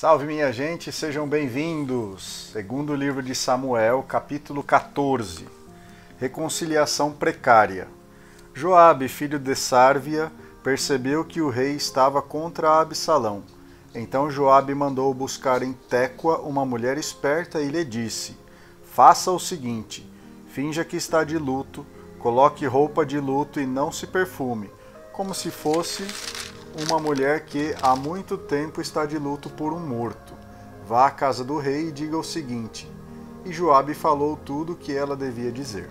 Salve minha gente, sejam bem-vindos! Segundo livro de Samuel, capítulo 14. Reconciliação precária. Joabe, filho de Sárvia, percebeu que o rei estava contra Absalão. Então Joabe mandou buscar em Técoa uma mulher esperta e lhe disse: faça o seguinte, finja que está de luto, coloque roupa de luto e não se perfume, como se fosse uma mulher que há muito tempo está de luto por um morto. Vá à casa do rei e diga o seguinte. E Joabe falou tudo o que ela devia dizer.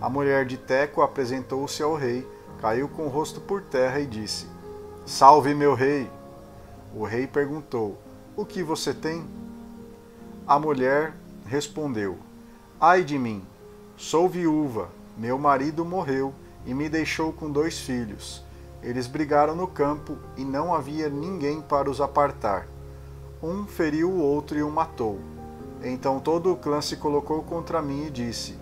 A mulher de Teco apresentou-se ao rei, caiu com o rosto por terra e disse: Salve, meu rei! O rei perguntou: O que você tem? A mulher respondeu: Ai de mim! Sou viúva, meu marido morreu e me deixou com 2 filhos. Eles brigaram no campo e não havia ninguém para os apartar. Um feriu o outro e o matou. Então todo o clã se colocou contra mim e disse: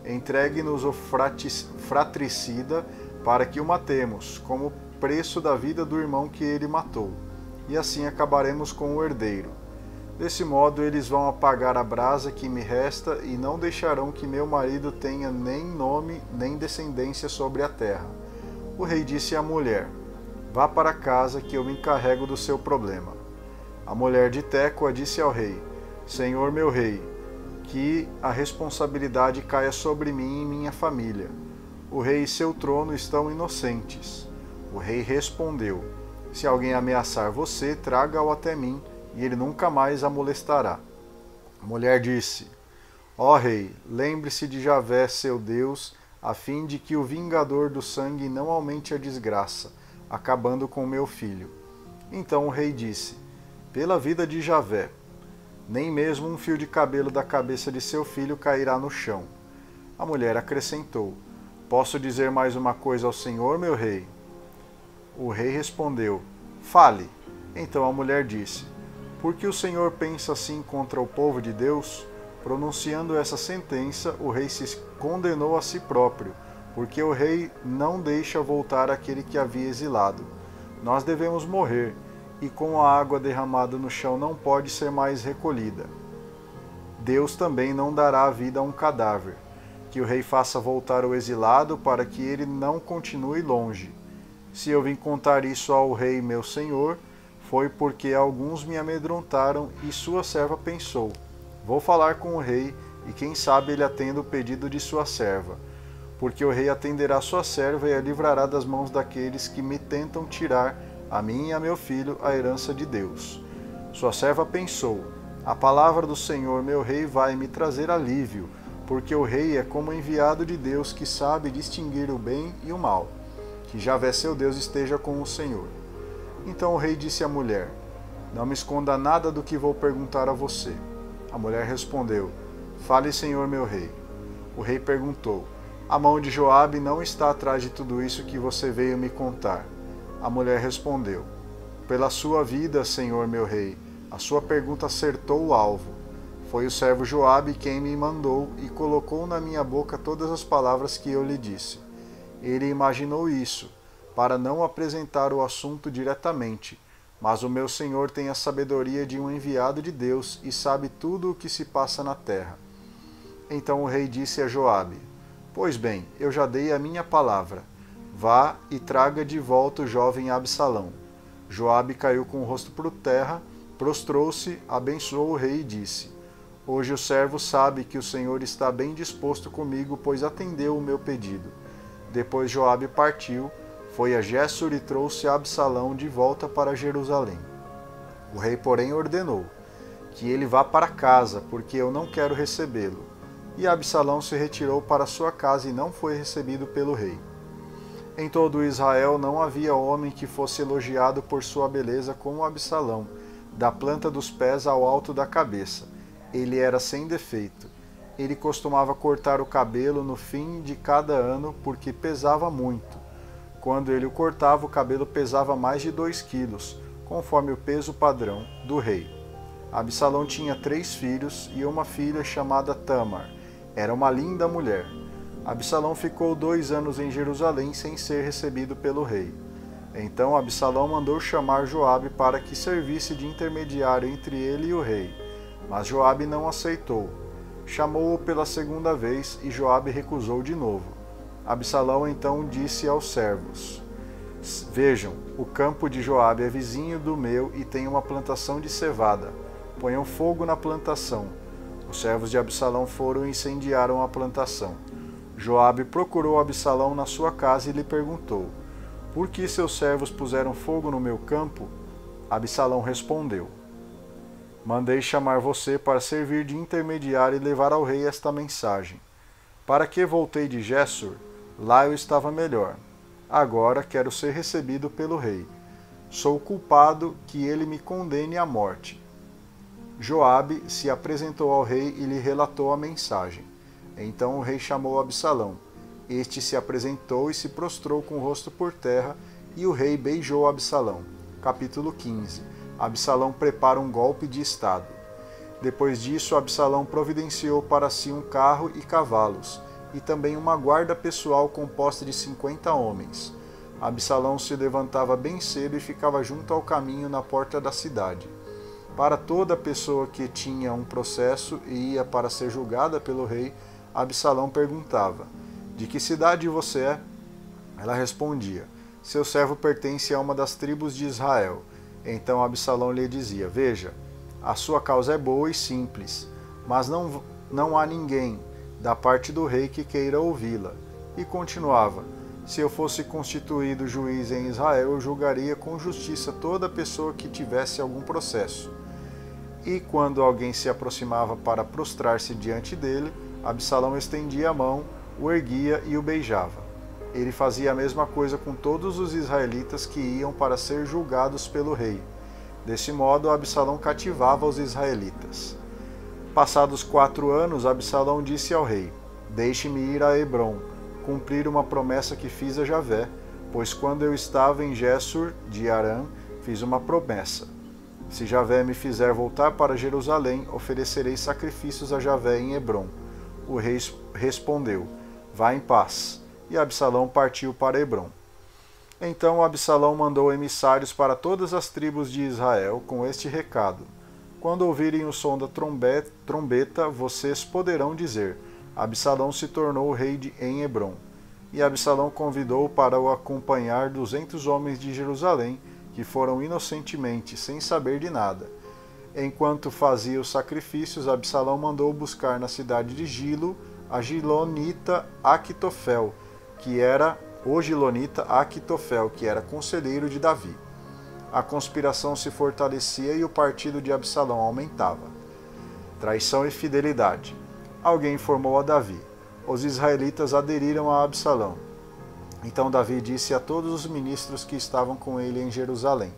Entregue-nos o fratricida para que o matemos, como preço da vida do irmão que ele matou, e assim acabaremos com o herdeiro. Desse modo eles vão apagar a brasa que me resta e não deixarão que meu marido tenha nem nome nem descendência sobre a terra. O rei disse à mulher: Vá para casa que eu me encarrego do seu problema. A mulher de Tecoa disse ao rei: Senhor meu rei, que a responsabilidade caia sobre mim e minha família. O rei e seu trono estão inocentes. O rei respondeu: Se alguém ameaçar você, traga-o até mim, e ele nunca mais a molestará. A mulher disse: Ó rei, lembre-se de Javé, seu Deus, a fim de que o vingador do sangue não aumente a desgraça, acabando com meu filho. Então o rei disse: Pela vida de Javé, nem mesmo um fio de cabelo da cabeça de seu filho cairá no chão. A mulher acrescentou: Posso dizer mais uma coisa ao senhor, meu rei? O rei respondeu: Fale. Então a mulher disse: Por que o senhor pensa assim contra o povo de Deus? Pronunciando essa sentença, o rei se condenou a si próprio, porque o rei não deixa voltar aquele que havia exilado. Nós devemos morrer, e com a água derramada no chão não pode ser mais recolhida. Deus também não dará a vida a um cadáver. Que o rei faça voltar o exilado para que ele não continue longe. Se eu vim contar isso ao rei meu senhor, foi porque alguns me amedrontaram e sua serva pensou: Vou falar com o rei, e quem sabe ele atenda o pedido de sua serva. Porque o rei atenderá sua serva e a livrará das mãos daqueles que me tentam tirar, a mim e a meu filho, a herança de Deus. Sua serva pensou: A palavra do Senhor meu rei vai me trazer alívio, porque o rei é como enviado de Deus que sabe distinguir o bem e o mal. Que Javé seu Deus esteja com o Senhor. Então o rei disse à mulher: Não me esconda nada do que vou perguntar a você. A mulher respondeu: Fale, senhor meu rei. O rei perguntou: A mão de Joabe não está atrás de tudo isso que você veio me contar? A mulher respondeu: Pela sua vida, senhor meu rei, a sua pergunta acertou o alvo. Foi o servo Joabe quem me mandou e colocou na minha boca todas as palavras que eu lhe disse. Ele imaginou isso, para não apresentar o assunto diretamente. Mas o meu senhor tem a sabedoria de um enviado de Deus e sabe tudo o que se passa na terra. Então o rei disse a Joabe: Pois bem, eu já dei a minha palavra. Vá e traga de volta o jovem Absalão. Joabe caiu com o rosto por terra, prostrou-se, abençoou o rei e disse: Hoje o servo sabe que o Senhor está bem disposto comigo, pois atendeu o meu pedido. Depois Joabe partiu, foi a Gessur e trouxe Absalão de volta para Jerusalém. O rei, porém, ordenou que ele vá para casa, porque eu não quero recebê-lo. E Absalão se retirou para sua casa e não foi recebido pelo rei. Em todo Israel não havia homem que fosse elogiado por sua beleza como Absalão, da planta dos pés ao alto da cabeça. Ele era sem defeito. Ele costumava cortar o cabelo no fim de cada ano, porque pesava muito. Quando ele o cortava, o cabelo pesava mais de 2 quilos, conforme o peso padrão do rei. Absalão tinha 3 filhos e uma filha chamada Tamar. Era uma linda mulher. Absalão ficou 2 anos em Jerusalém sem ser recebido pelo rei. Então Absalão mandou chamar Joabe para que servisse de intermediário entre ele e o rei. Mas Joabe não aceitou. Chamou-o pela segunda vez e Joabe recusou de novo. Absalão então disse aos servos: Vejam, o campo de Joabe é vizinho do meu e tem uma plantação de cevada. Ponham fogo na plantação. Os servos de Absalão foram e incendiaram a plantação. Joabe procurou Absalão na sua casa e lhe perguntou: Por que seus servos puseram fogo no meu campo? Absalão respondeu: Mandei chamar você para servir de intermediário e levar ao rei esta mensagem. Para que voltei de Gessur? Lá eu estava melhor. Agora quero ser recebido pelo rei. Sou culpado que ele me condene à morte. Joabe se apresentou ao rei e lhe relatou a mensagem. Então o rei chamou Absalão. Este se apresentou e se prostrou com o rosto por terra, e o rei beijou Absalão. Capítulo 15. Absalão prepara um golpe de estado. Depois disso, Absalão providenciou para si um carro e cavalos, e também uma guarda pessoal composta de 50 homens. Absalão se levantava bem cedo e ficava junto ao caminho na porta da cidade. Para toda pessoa que tinha um processo e ia para ser julgada pelo rei, Absalão perguntava: De que cidade você é? Ela respondia: Seu servo pertence a uma das tribos de Israel. Então Absalão lhe dizia: Veja, a sua causa é boa e simples, mas não há ninguém da parte do rei que queira ouvi-la. E continuava: Se eu fosse constituído juiz em Israel, eu julgaria com justiça toda pessoa que tivesse algum processo. E quando alguém se aproximava para prostrar-se diante dele, Absalão estendia a mão, o erguia e o beijava. Ele fazia a mesma coisa com todos os israelitas que iam para ser julgados pelo rei. Desse modo, Absalão cativava os israelitas. Passados 4 anos, Absalão disse ao rei: Deixe-me ir a Hebrom, cumprir uma promessa que fiz a Javé, pois quando eu estava em Gessur de Arã, fiz uma promessa. Se Javé me fizer voltar para Jerusalém, oferecerei sacrifícios a Javé em Hebrom. O rei respondeu: Vá em paz. E Absalão partiu para Hebrom. Então Absalão mandou emissários para todas as tribos de Israel com este recado: Quando ouvirem o som da trombeta, vocês poderão dizer: Absalão se tornou rei em Hebrom. E Absalão convidou para o acompanhar 200 homens de Jerusalém, que foram inocentemente, sem saber de nada. Enquanto fazia os sacrifícios, Absalão mandou buscar na cidade de Gilo a Gilonita Aquitofel, que era conselheiro de Davi. A conspiração se fortalecia e o partido de Absalão aumentava. Traição e fidelidade. Alguém informou a Davi: Os israelitas aderiram a Absalão. Então Davi disse a todos os ministros que estavam com ele em Jerusalém: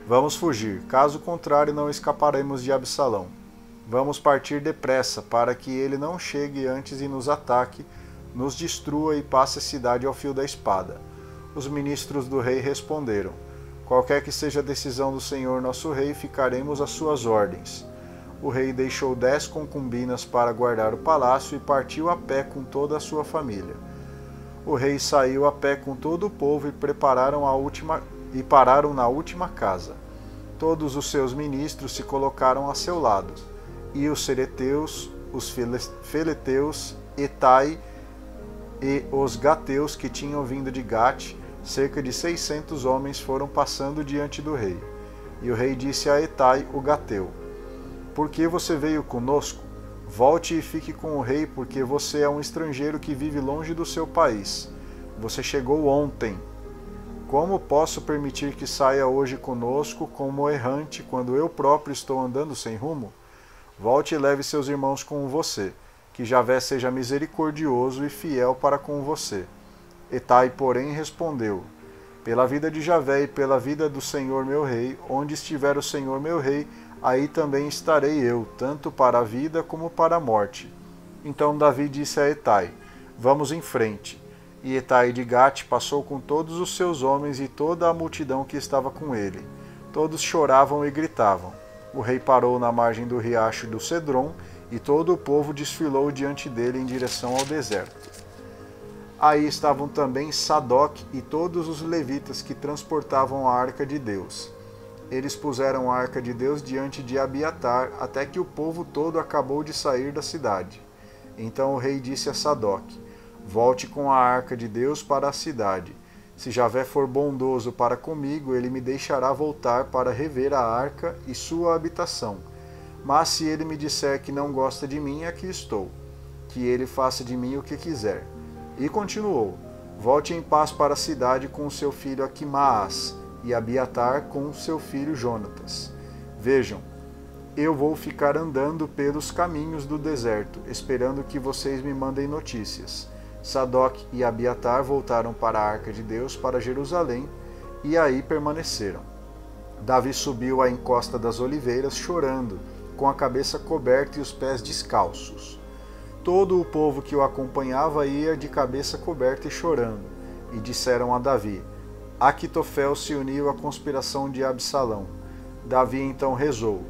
Vamos fugir, caso contrário não escaparemos de Absalão. Vamos partir depressa, para que ele não chegue antes e nos ataque, nos destrua e passe a cidade ao fio da espada. Os ministros do rei responderam: Qualquer que seja a decisão do Senhor nosso rei, ficaremos às suas ordens. O rei deixou 10 concubinas para guardar o palácio e partiu a pé com toda a sua família. O rei saiu a pé com todo o povo e pararam na última casa. Todos os seus ministros se colocaram a seu lado, e os cereteus, os feleteus, Etai e os gateus que tinham vindo de Gate, cerca de 600 homens foram passando diante do rei. E o rei disse a Etai, o gateu: Por que você veio conosco? Volte e fique com o rei, porque você é um estrangeiro que vive longe do seu país. Você chegou ontem. Como posso permitir que saia hoje conosco como errante, quando eu próprio estou andando sem rumo? Volte e leve seus irmãos com você, que Javé seja misericordioso e fiel para com você. Etai, porém, respondeu: Pela vida de Javé e pela vida do Senhor meu rei, onde estiver o Senhor meu rei, aí também estarei eu, tanto para a vida como para a morte. Então Davi disse a Etai: Vamos em frente. E Etai de Gate passou com todos os seus homens e toda a multidão que estava com ele. Todos choravam e gritavam. O rei parou na margem do riacho do Cedron, e todo o povo desfilou diante dele em direção ao deserto. Aí estavam também Sadoc e todos os levitas que transportavam a arca de Deus. Eles puseram a arca de Deus diante de Abiatar, até que o povo todo acabou de sair da cidade. Então o rei disse a Sadoc: volte com a arca de Deus para a cidade. Se Javé for bondoso para comigo, ele me deixará voltar para rever a arca e sua habitação. Mas se ele me disser que não gosta de mim, aqui estou. Que ele faça de mim o que quiser. E continuou: volte em paz para a cidade com seu filho Aquimaas e Abiatar com seu filho Jonatas. Vejam, eu vou ficar andando pelos caminhos do deserto, esperando que vocês me mandem notícias. Sadoc e Abiatar voltaram para a arca de Deus, para Jerusalém, e aí permaneceram. Davi subiu à encosta das oliveiras, chorando, com a cabeça coberta e os pés descalços. Todo o povo que o acompanhava ia de cabeça coberta e chorando, e disseram a Davi: Aquitofel se uniu à conspiração de Absalão. Davi então rezou: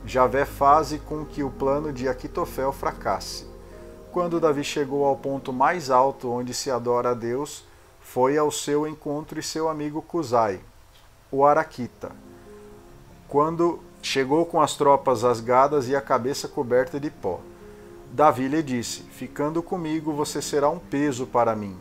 Javé faze com que o plano de Aquitofel fracasse. Quando Davi chegou ao ponto mais alto onde se adora a Deus, foi ao seu encontro e seu amigo Cusai, o Araquita. Quando chegou com as tropas rasgadas e a cabeça coberta de pó, Davi lhe disse: ficando comigo você será um peso para mim,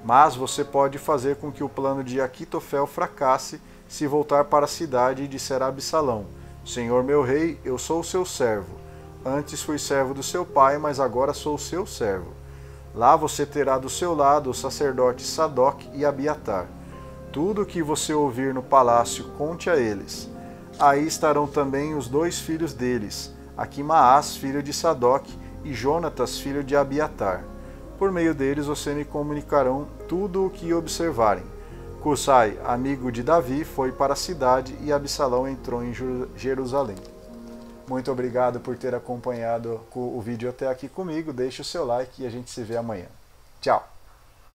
mas você pode fazer com que o plano de Aquitofel fracasse se voltar para a cidade e disser a Absalão: Senhor meu rei, eu sou o seu servo. Antes fui servo do seu pai, mas agora sou seu servo. Lá você terá do seu lado os sacerdotes Sadoc e Abiatar. Tudo o que você ouvir no palácio, conte a eles. Aí estarão também os 2 filhos deles, Aquimaas, filho de Sadoc, e Jonatas, filho de Abiatar. Por meio deles você me comunicarão tudo o que observarem. Cusai, amigo de Davi, foi para a cidade e Absalão entrou em Jerusalém. Muito obrigado por ter acompanhado o vídeo até aqui comigo. Deixe o seu like e a gente se vê amanhã. Tchau!